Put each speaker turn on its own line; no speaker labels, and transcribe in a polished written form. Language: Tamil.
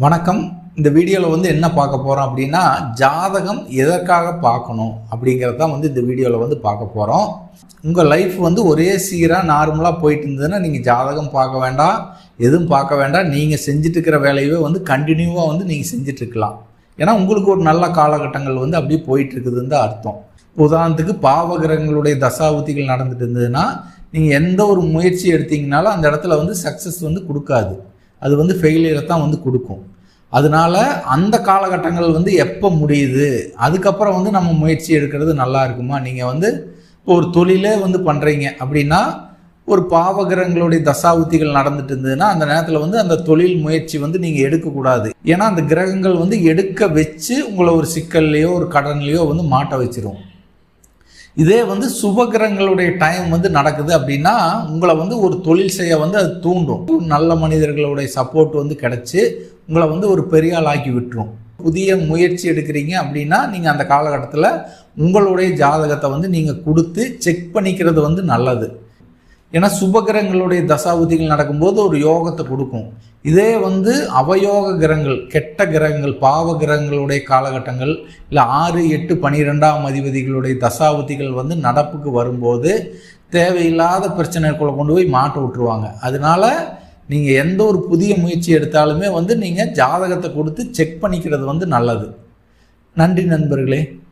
வணக்கம். இந்த வீடியோவில் என்ன பார்க்க போகிறோம் அப்படின்னா, ஜாதகம் எதற்காக பார்க்கணும் அப்படிங்கிறது தான் இந்த வீடியோவில் பார்க்க போகிறோம். உங்கள் லைஃப் ஒரே சீராக நார்மலாக போயிட்டு இருந்ததுன்னா நீங்கள் ஜாதகம் பார்க்க வேண்டாம், எதுவும் பார்க்க வேண்டாம். நீங்கள் செஞ்சுட்டு இருக்கிற வேலையவே கண்டினியூவாக நீங்கள் செஞ்சிட்ருக்கலாம். ஏன்னா உங்களுக்கு ஒரு நல்ல காலகட்டங்கள் அப்படியே போயிட்டுருக்குதுன்னு தான் அர்த்தம். உதாரணத்துக்கு பாவகிரகங்களுடைய தசாபுத்திகள் நடந்துட்டு இருந்ததுன்னா நீங்கள் எந்த ஒரு முயற்சி எடுத்தீங்கனாலும் அந்த இடத்துல சக்ஸஸ் கொடுக்காது. அது ஃபெயிலியரை தான் கொடுக்கும். அதனால அந்த காலகட்டங்கள் எப்போ முடியுது, அதுக்கப்புறம் நம்ம முயற்சி எடுக்கிறது நல்லா இருக்குமா? நீங்கள் இப்போ ஒரு தொழிலே பண்ணுறீங்க அப்படின்னா ஒரு பாவகிரகங்களுடைய தசாபுத்திகள் நடந்துட்டு இருந்ததுன்னா அந்த நேரத்தில் அந்த தொழில் முயற்சி நீங்கள் எடுக்கக்கூடாது. ஏன்னா அந்த கிரகங்கள் எடுக்க வச்சு உங்களை ஒரு சிக்கல்லையோ ஒரு கடன்லையோ மாட்ட வச்சிரும். இதே சுபகிரகங்களுடைய டைம் நடக்குது அப்படின்னா உங்களை ஒரு தொழில் செய்ய அது தூண்டும். நல்ல மனிதர்களுடைய சப்போர்ட் கிடைச்சி உங்களை ஒரு பெரிய ஆள் ஆக்கி விட்டுரும். புதிய முயற்சி எடுக்கிறீங்க அப்படின்னா நீங்கள் அந்த காலகட்டத்தில் உங்களுடைய ஜாதகத்தை நீங்கள் கொடுத்து செக் பண்ணிக்கிறது நல்லது. ஏன்னா சுபகிரகங்களுடைய தசாபுத்திகள் நடக்கும்போது ஒரு யோகத்தை கொடுக்கும். இதே அவயோக கிரகங்கள், கெட்ட கிரகங்கள், பாவ கிரகங்களுடைய காலகட்டங்கள் இல்லை 6, 8, 12ஆம் அதிபதிகளுடைய தசாபுத்திகள் நடப்புக்கு வரும்போது தேவையில்லாத பிரச்சனைக்குள்ள கொண்டு போய் மாட்ட விட்டுருவாங்க. அதனால நீங்கள் எந்த ஒரு புதிய முயற்சி எடுத்தாலுமே நீங்கள் ஜாதகத்தை கொடுத்து செக் பண்ணிக்கிறது நல்லது. நன்றி நண்பர்களே.